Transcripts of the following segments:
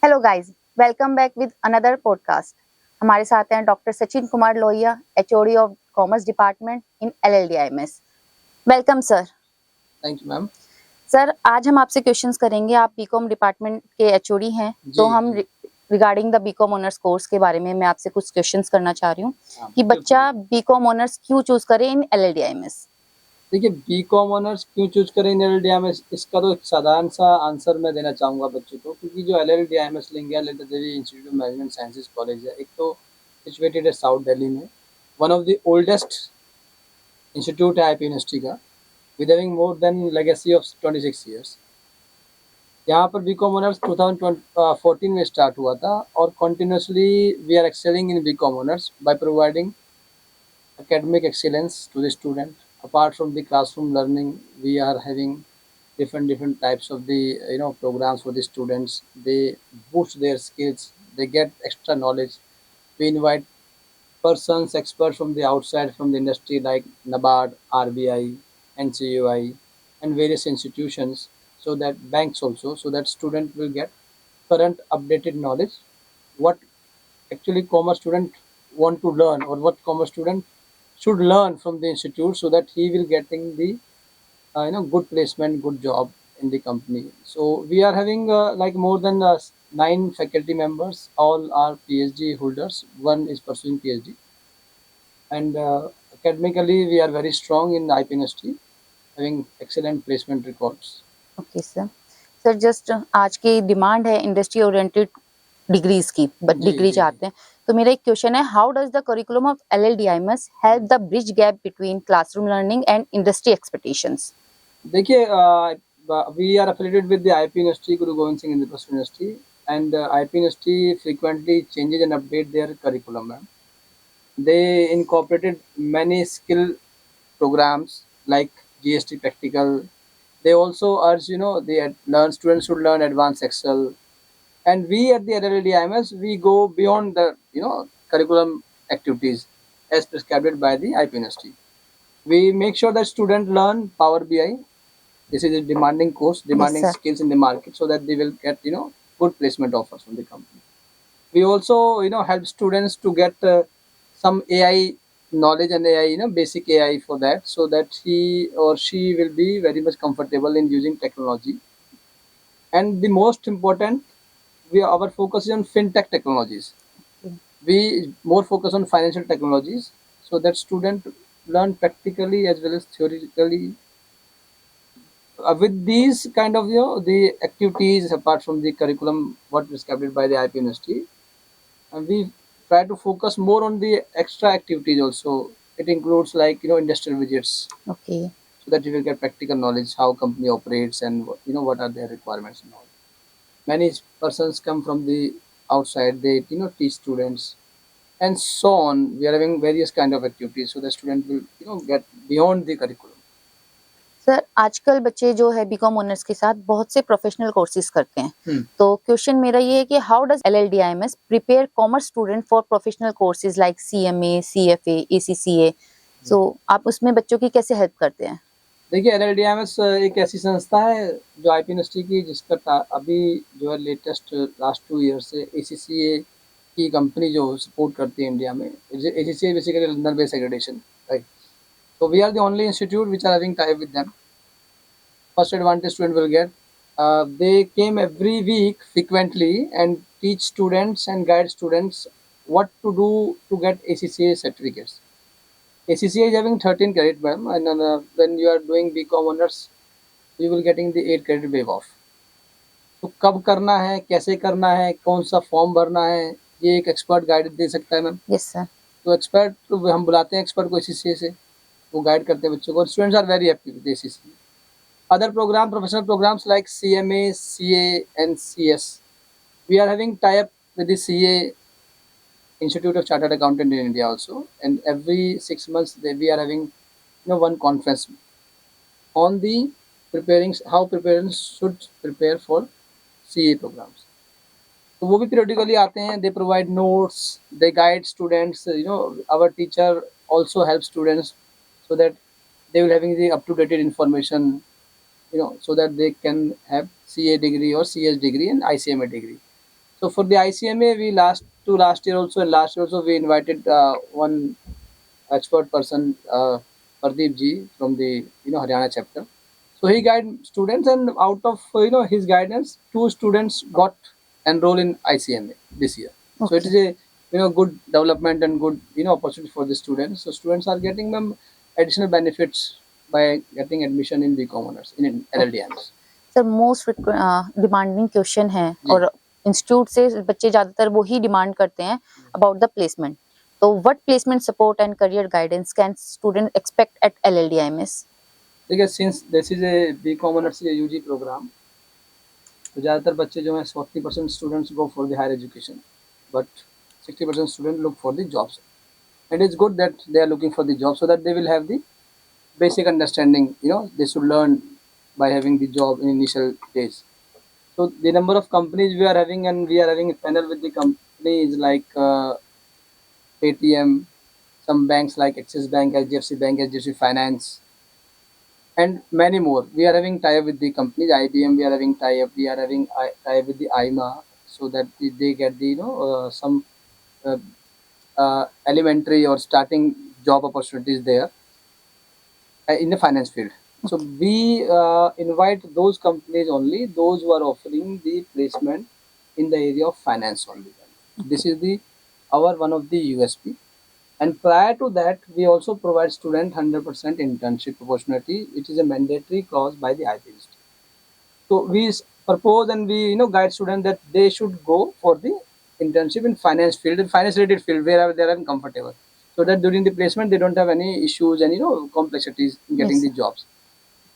Hello guys, welcome back with another podcast. हमारे साथ हैं doctor Sachin Kumar Lohia, HOD of commerce department in LLDIMS. Welcome sir. Thank you ma'am. Sir, आज हम आपसे questions करेंगे। आप बीकॉम डिपार्टमेंट के एचओडी हैं, तो जी हम जी। Regarding the BCom honours course के बारे में मैं आपसे कुछ क्वेश्चंस करना चाह रही हूँ हाँ कि बिल्कुल। बच्चा बीकॉम ऑनर्स क्यों चूज करे इन एलएलडीआईएमएस। देखिए, बी कॉम ऑनर्स क्यों चूज करें L L D M S, इसका तो एक साधारण सा आंसर मैं देना चाहूँगा बच्चों को, क्योंकि जो L L D M S लेंगे, लेटर Devi institute of management sciences college है, एक तो सिचुएटेड है साउथ दिल्ली में, one of the oldest institute है आई पी यूनिवर्सिटी का, with having more than legacy of 26 years. यहाँ पर बी कॉम ऑनर्स 2014 में स्टार्ट हुआ था, और continuously we are excelling in B com honours by providing academic excellence to the student. Apart from the classroom learning, we are having different types of the programs for the students. They boost their skills, they get extra knowledge. We invite persons experts from the outside, from the industry, like NABARD, RBI, NCUI, and various institutions, so that banks also, so that student will get current updated knowledge, what actually commerce student want to learn, or what commerce student should learn from the institute, so that he will getting the good placement, good job in the company. So we are having like more than 9 faculty members, all are PhD holders, one is pursuing PhD, and academically we are very strong in IP industry, having excellent placement records. Okay sir. Sir, just आज की demand है industry oriented degrees की, but जी degree जी जी। चाहते हैं। तो मेरा एक क्वेश्चन है, how does the curriculum of LLDIMS help the bridge gap between classroom learning and industry expectations. देखिए, we are affiliated with the IP University, Guru Gobind Singh Indraprastha University, and IP University frequently changes and update their curriculum. Ma'am. They incorporated many skill programs like GST practical. They also urge, the learn students should learn advanced Excel. And we at the LLDIMS, we go beyond the, curriculum activities as prescribed by the IP University. We make sure that students learn Power BI. This is a demanding course, yes demanding sir. skills in the market, so that they will get, good placement offers from the company. We also, help students to get some AI knowledge and AI, basic AI for that, so that he or she will be very much comfortable in using technology. And the most important, our focus is on fintech technologies. We more focus on financial technologies, so that student learn practically as well as theoretically. With these kind of, the activities apart from the curriculum what prescribed by the IP University, and we try to focus more on the extra activities also. It includes like, industrial visits, okay so that you will get practical knowledge how company operates, and what are their requirements and all. Many persons come from the outside, they teach students, and so on. We are having various kind of activities, so the student will get beyond the curriculum. Sir, आजकल बच्चे जो है BCom honours के साथ बहुत से professional courses करते हैं। Hmm. तो क्वेश्चन मेरा ये है कि how does LLDIMS prepare commerce student for professional courses like CMA, CFA, ACCA. So आप उसमें बच्चों की कैसे हेल्प करते हैं? देखिए, LLDMS एक ऐसी संस्था है जो IP यूनिवर्सिटी की, जिसका अभी जो है लेटेस्ट लास्ट 2 ईयर से ACCA की कंपनी जो सपोर्ट करती है इंडिया में। ACCA basically London based accreditation, right? So we are the only institute which are having tie with them. First advantage student will get, they came every week frequently and teach students and guide students what to do to get ACCA certificates. ACCA is having 13 credit, ma'am, and when you are doing BCom honors, you will getting the 8 credit waive off. तो कब करना है, कैसे करना है, कौन सा form भरना है, ये एक एक्सपर्ट गाइड दे सकता है मैम। Yes sir. तो एक्सपर्ट तो हम बुलाते हैं एक्सपर्ट को ACCA से, वो गाइड करते हैं बच्चों को, और students are very happy with ACCA. Other program, professional programs like CMA, CA, and CS. We are having tie-up with the CA, Institute of Chartered Accountant in India also, and every 6 months we are having one conference on the preparing, how preparers should prepare for CA programs. तो वो भी periodically आते हैं, they provide notes, they guide students, our teacher also helps students, so that they will having the up-to-date information, so that they can have CA degree or CS degree and ICMA degree. So for the ICMA, we last year also, and last year also we invited one expert person, Pardeep ji from the Haryana chapter. So he guide students, and out of his guidance, 2 students got enrolled in ICMA this year. So it Okay. is a good development and good opportunity for the students. So students are getting them additional benefits by getting admission in BCom honors in LLDMs. Sir most demanding question है जी। और institute से बच्चे ज्यादातर वो ही demand करते हैं about the placement. तो what placement support and career guidance can student expect at LLDIMS? देखिए, since this is a BCom honors UG प्रोग्राम, तो ज़्यादातर बच्चे जो हैं 40% students go for the higher education, but 60% student look for the jobs. And it's good that they are looking for the job so that they will have the basic understanding. They should learn by having the job in initial days. So the number of companies we are having, and we are having a panel with the companies like Paytm, some banks like Axis Bank, HDFC Finance, and many more. We are having tie-up with the companies. IBM, we are having tie-up. We are having tie-up with the IMA, so that they get the some uh, elementary or starting job opportunities there in the finance field. So we invite those companies only, those who are offering the placement in the area of finance only. This is the our one of the USP. And prior to that, we also provide student 100% internship opportunity. It is a mandatory clause by the IP Institute. So we propose, and we guide students that they should go for the internship in finance field, in finance related field, wherever they are comfortable, so that during the placement they don't have any issues and complexities in getting Yes, the sir. jobs.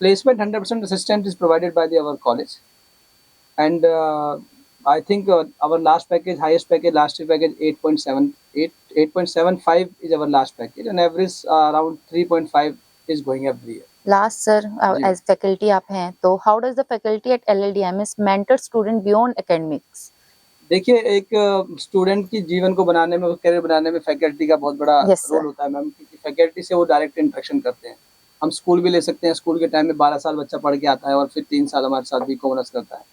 Placement 100% assistance is provided by our college, and I think our last package, highest package, last year package 8.75 is our last package, and average around 3.5 is going every year. Last sir ji. As faculty आप हैं तो how does the faculty at LLDIMS mentor student beyond academics? देखिए, एक student की जीवन को बनाने में, करियर बनाने में फैकल्टी का बहुत बड़ा Yes, sir. रोल होता है मैम, क्योंकि फैकल्टी से वो डायरेक्ट इंटरेक्शन करते हैं. हम स्कूल भी ले सकते हैं, स्कूल के टाइम में 12 साल बच्चा पढ़ के आता है और फिर 3 साल हमारे साथ भी कॉमर्स करता है.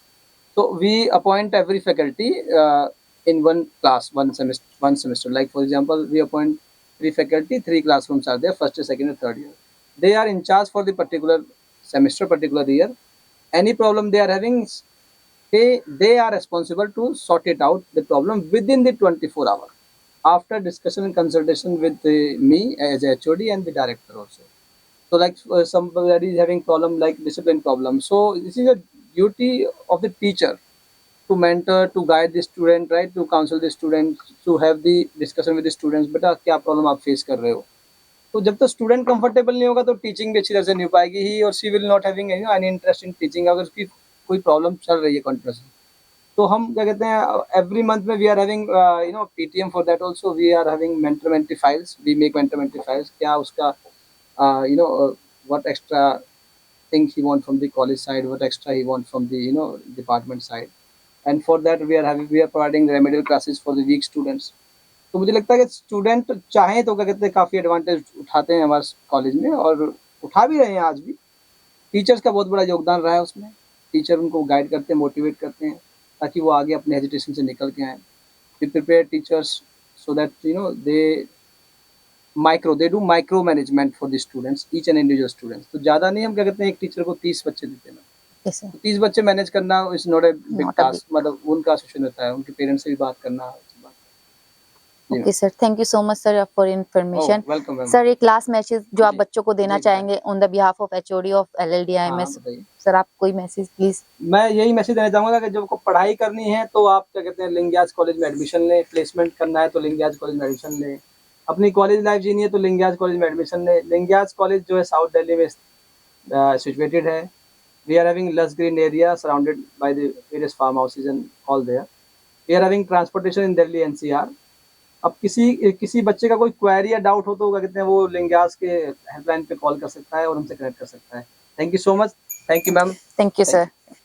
तो we appoint every faculty in one class, one semester. Like for example, we appoint 3 faculty, 3 classrooms are there, first, second, and third year. They are in charge for the particular semester, particular year. Any problem they are having, they are responsible to sort it out the problem within the 24 hour, after discussion and consultation with me as a HOD and the director also. So like somebody is having problem like discipline problem, so this is a duty of the teacher to mentor, to guide the student, right, to counsel the student, to have the discussion with the students, बेटा क्या problem आप face कर रहे हो. तो जब तक student comfortable नहीं होगा तो टीचिंग भी अच्छी तरह से नहीं हो पाएगी. ही और she will not having any interest in teaching, अगर उसकी कोई प्रॉब्लम चल रही है कंटिन्यूसली. तो हम क्या कहते हैं, एवरी मंथ में we are having PTM for that also. We are having mentor mentee files, we make mentor mentee files. क्या उसका what extra things he want from the college side, what extra he want from the department side. And for that we are providing remedial classes for the weak students. तो मुझे लगता है कि student चाहें तो क्या कहते हैं काफ़ी एडवांटेज उठाते हैं हमारे कॉलेज में, और उठा भी रहे हैं आज भी. टीचर्स का बहुत बड़ा योगदान रहा है उसमें. टीचर उनको गाइड करते हैं, मोटिवेट करते हैं, ताकि वो आगे अपने हेजिटेशन से निकल के आएँ. We prepare teachers so that they do micro management for the students, each and individual students. तो ज़्यादा नहीं, हम क्या कहते हैं एक टीचर को 30 बच्चे देते हैं. Yes, sir. 30 बच्चे मैनेज करना is not a big Not a task. मतलब उनका सिचुएशन होता है, उनके पेरेंट्स से भी बात करना. जी okay sir, thank you so much sir for information. Welcome ma'am. Sir एक लास्ट मैसेज जो आप जी. बच्चों को देना जी, चाहेंगे on the behalf of HOD of हाँ, LLDIMS? बताइए. सर आप कोई मैसेज प्लीज. मैं यही मैसेज देना चाहूँगा कि जब को पढ़ाई करनी है तो आप क्या कहते हैं लिंगियाज कॉलेज में एडमिशन लें. प्लेसमेंट करना है तो लिंगियाज कॉलेज में एडमिशन लें. अपनी कॉलेज लाइफ जीनी है तो लिंगियाज कॉलेज में एडमिशन लें. लिंगियाज कॉलेज जो है साउथ दिल्ली में सिचुएटेड है. We are having lush green area surrounded by the various farm houses and all there. We are having transportation in Delhi NCR. अब किसी बच्चे का कोई क्वेरी या डाउट हो तो क्या कहते हैं वो लिंगियाज के हेल्पलाइन पे कॉल कर सकता है और हमसे कनेक्ट कर सकता है. Thank you so much. Thank you ma'am. Thank you sir.